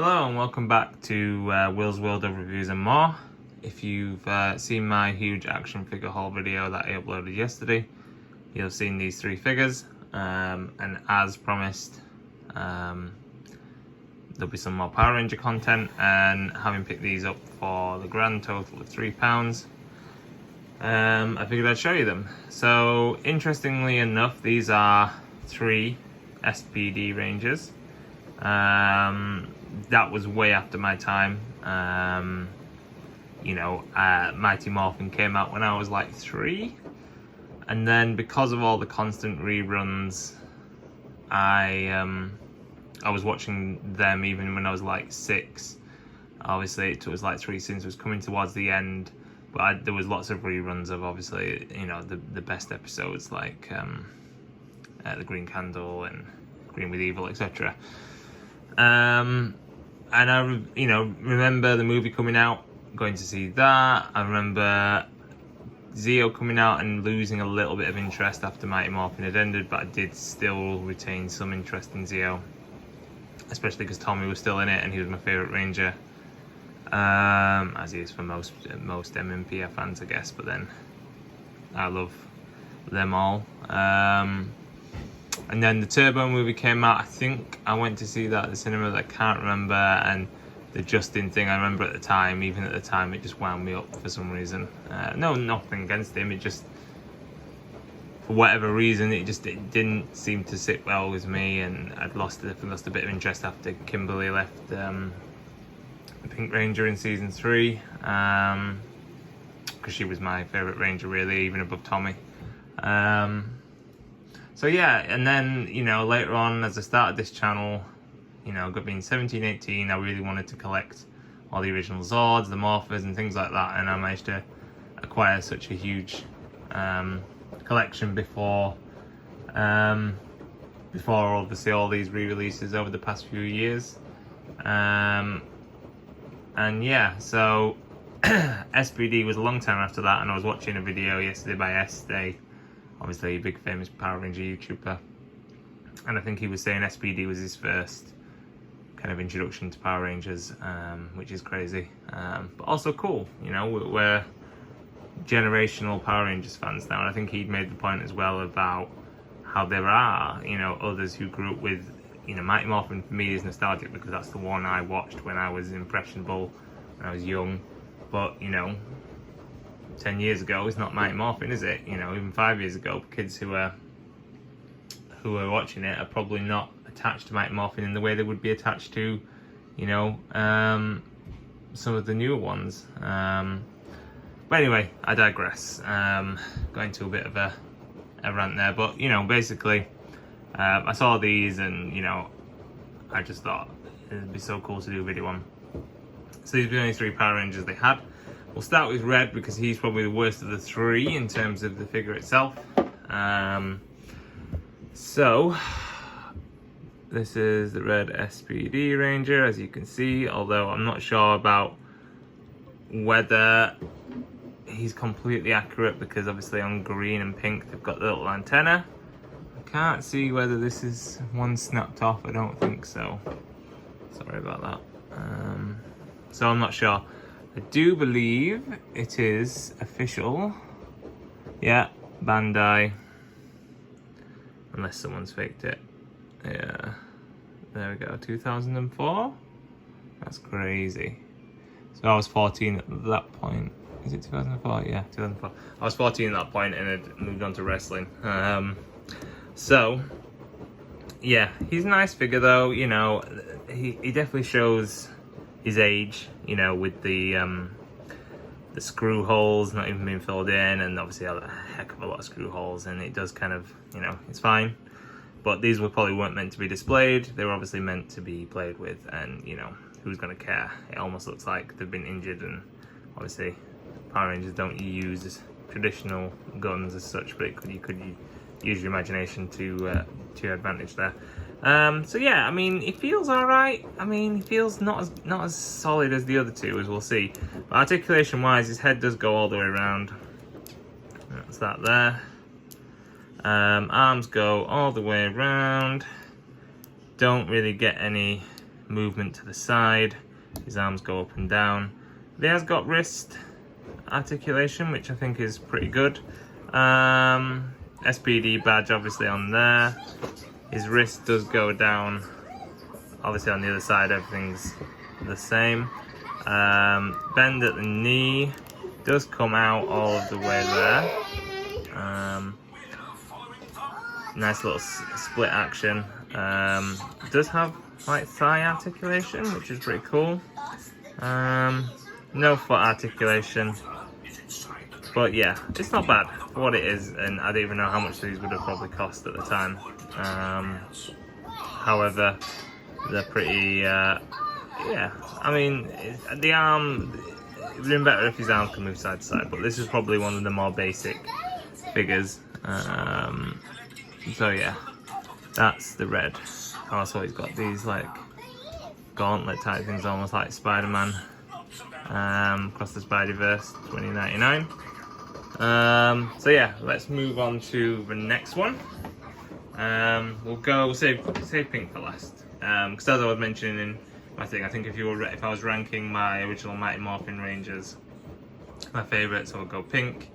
Hello and welcome back to Will's World of Reviews and More. If you've seen my huge action figure haul video that I uploaded yesterday, you'll have seen these three figures, and as promised, there'll be some more Power Ranger content, and having picked these up for the grand total of £3, I figured I'd show you them. So interestingly enough, these are three S.P.D Rangers. That was way after my time. Mighty Morphin came out when I was like 3, and then because of all the constant reruns, I was watching them even when I was like 6. Obviously it was like 3 since it was coming towards the end, but there was lots of reruns of obviously the best episodes like the Green Candle and Green with Evil, etc. And I remember the movie coming out, going to see that. I remember Zeo coming out and losing a little bit of interest after Mighty Morphin had ended, but I did still retain some interest in Zeo, especially because Tommy was still in it and he was my favourite Ranger, as he is for most MMPF fans, I guess, but then I love them all. And then the Turbo movie came out. I think I went to see that at the cinema, I can't remember, and the Justin thing, I remember at the time, even at the time, it just wound me up for some reason. No, nothing against him, it just, for whatever reason, it didn't seem to sit well with me, and I'd lost a bit of interest after Kimberly left the Pink Ranger in season 3, because she was my favourite Ranger really, even above Tommy. So yeah, and then, later on, as I started this channel, being 17, 18, I really wanted to collect all the original Zords, the Morphers and things like that, and I managed to acquire such a huge collection before obviously all these re-releases over the past few years. And yeah, so S.P.D was a long time after that, and I was watching a video yesterday by S.P.D, obviously a big famous Power Ranger YouTuber, and I think he was saying S.P.D was his first kind of introduction to Power Rangers, which is crazy, but also cool. We're generational Power Rangers fans now, and I think he'd made the point as well about how there are others who grew up with Mighty Morphin. For me is nostalgic because that's the one I watched when I was impressionable, when I was young, but 10 years ago it's not Mighty Morphin, is it? Even 5 years ago, kids who are watching it are probably not attached to Mighty Morphin in the way they would be attached to some of the newer ones. But anyway, I digress. Going to a bit of a rant there, but basically I saw these and I just thought it'd be so cool to do a video on. So these were the only 3 Power Rangers they had. We'll start with Red because he's probably the worst of the 3 in terms of the figure itself. So this is the Red S.P.D Ranger, as you can see, although I'm not sure about whether he's completely accurate because obviously on green and pink they've got the little antenna. I can't see whether this is one snapped off, I don't think so. Sorry about that. So I'm not sure. I do believe it is official. Yeah, Bandai. Unless someone's faked it. Yeah. There we go, 2004? That's crazy. So I was 14 at that point. Is it 2004? Yeah, 2004. I was 14 at that point and had moved on to wrestling. So, yeah, he's a nice figure though. He definitely shows his age, with the screw holes not even being filled in, and obviously a heck of a lot of screw holes, and it does kind of, it's fine. But these probably weren't meant to be displayed. They were obviously meant to be played with, and who's gonna care? It almost looks like they've been injured, and obviously Power Rangers don't use traditional guns as such, but you could use your imagination to your advantage there. So yeah, I mean, he feels alright. I mean, he feels not as solid as the other 2, as we'll see. But articulation wise, his head does go all the way around. That's that there. Arms go all the way around. Don't really get any movement to the side. His arms go up and down. He has got wrist articulation, which I think is pretty good. S.P.D badge obviously on there. His wrist does go down. Obviously on the other side everything's the same. Bend at the knee does come out all of the way there. Nice little split action. Does have like thigh articulation, which is pretty cool. No foot articulation, but yeah, it's not bad for what it is, and I don't even know how much these would have probably cost at the time. However, they're pretty, yeah, I mean, the arm, it would have been better if his arm could move side to side, but this is probably one of the more basic figures. So yeah, that's the red. Also, he's got these like gauntlet type things, almost like Spider-Man, across the Spider-Verse 2099. So yeah, let's move on to the next one. We'll save pink for last, because as I was mentioning in my thing, I think if I was ranking my original Mighty Morphin Rangers, my favourites, I would go pink,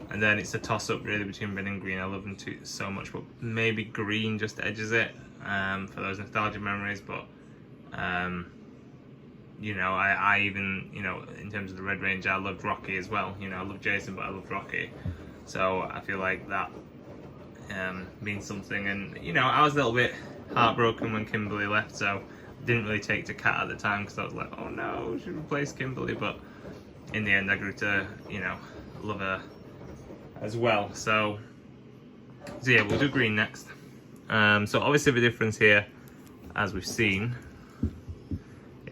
and then it's a toss up really between red and green. I love them too so much, but maybe green just edges it for those nostalgia memories. But you know, I even, you know, in terms of the Red Ranger, I loved Rocky as well. You know, I love Jason, but I loved Rocky. So I feel like that means something. And, you know, I was a little bit heartbroken when Kimberly left, so didn't really take to Kat at the time, because I was like, oh no, we should replace Kimberly. But in the end, I grew to, you know, love her as well. So yeah, we'll do green next. So obviously the difference here, as we've seen,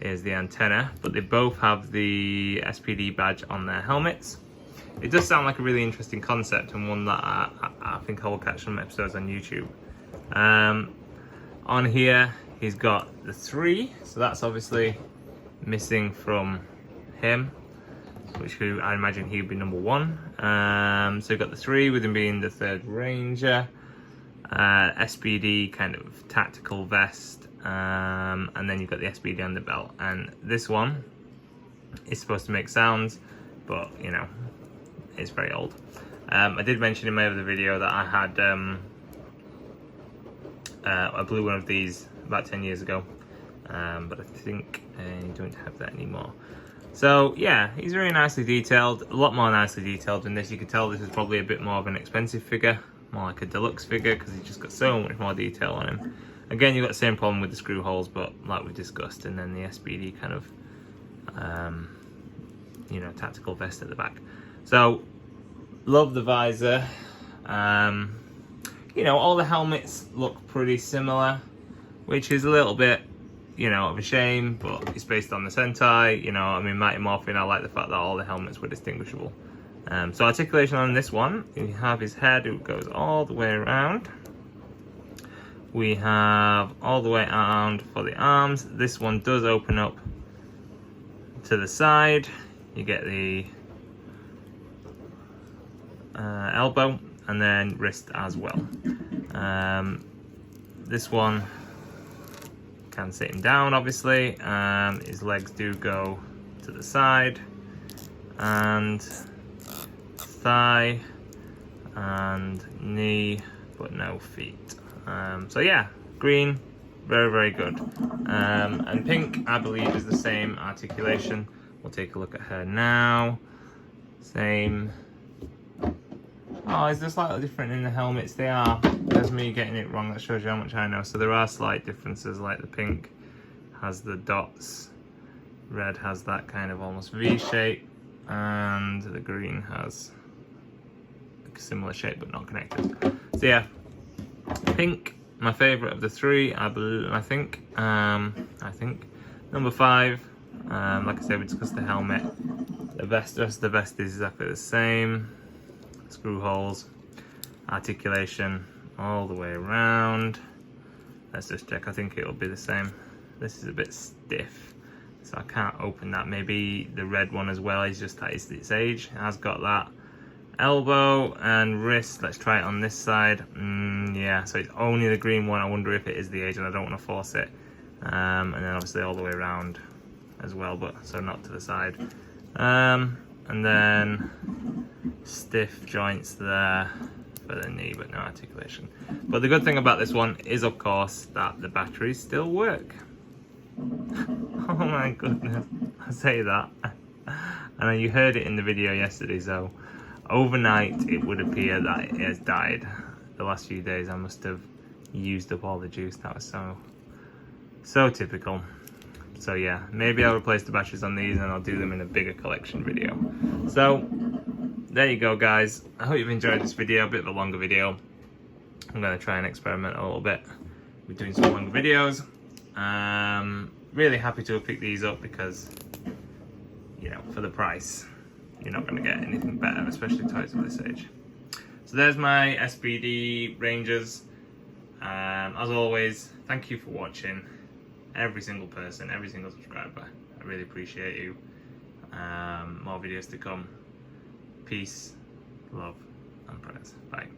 is the antenna, but they both have the S.P.D badge on their helmets. It does sound like a really interesting concept, and one that I think I will catch some episodes on YouTube. On here, he's got the 3, so that's obviously missing from him, which I imagine he would be number 1. So you've got the 3 with him being the 3rd Ranger. S.P.D kind of tactical vest. And then you've got the S.P.D on the belt, and this one is supposed to make sounds, but you know, it's very old. I did mention in my other video that I had a blue one of these about 10 years ago, but I think I don't have that anymore. So yeah, he's very nicely detailed, a lot more nicely detailed than this. You can tell this is probably a bit more of an expensive figure, more like a deluxe figure, because he's just got so much more detail on him. Again, you've got the same problem with the screw holes, but like we've discussed, and then the S.P.D kind of, you know, tactical vest at the back. So, love the visor. You know, all the helmets look pretty similar, which is a little bit, you know, of a shame, but it's based on the Sentai. You know, I mean, Mighty Morphin, I like the fact that all the helmets were distinguishable. So articulation on this one, you have his head, it goes all the way around. We have all the way around for the arms. This one does open up to the side. You get the elbow, and then wrist as well. This one can sit him down, obviously. His legs do go to the side, and thigh and knee, but no feet. So yeah, green, very, very good. And pink, I believe, is the same articulation. We'll take a look at her now. Same. Oh, is there slightly different in the helmets? They are. There's me getting it wrong. That shows you how much I know. So there are slight differences, like the pink has the dots, red has that kind of almost V shape, and the green has a similar shape but not connected. So yeah, pink, my favourite of the 3, I think. Number 5, like I said, we discussed the helmet. The rest of the vest is exactly the same. Screw holes, articulation all the way around. Let's just check, I think it'll be the same. This is a bit stiff, so I can't open that. Maybe the red one as well is just that it's its age. It has got that. Elbow and wrist, let's try it on this side. Yeah, so it's only the green one. I wonder if it is the age, and I don't want to force it. and then obviously all the way around as well, but so not to the side. And then stiff joints there for the knee, but no articulation. But the good thing about this one is, of course, that the batteries still work. Oh my goodness, I say that. And you heard it in the video yesterday, so overnight it would appear that it has died. The last few days I must have used up all the juice. That was so typical. So yeah, maybe I'll replace the batteries on these and I'll do them in a bigger collection video. So there you go, guys. I hope you've enjoyed this video, a bit of a longer video. I'm going to try and experiment a little bit with doing some longer videos. Really happy to have picked these up because, you know, for the price, you're not going to get anything better, especially toys of this age. So there's my S.P.D Rangers. As always, thank you for watching. Every single person, every single subscriber. I really appreciate you. More videos to come. Peace, love, and prayers. Bye.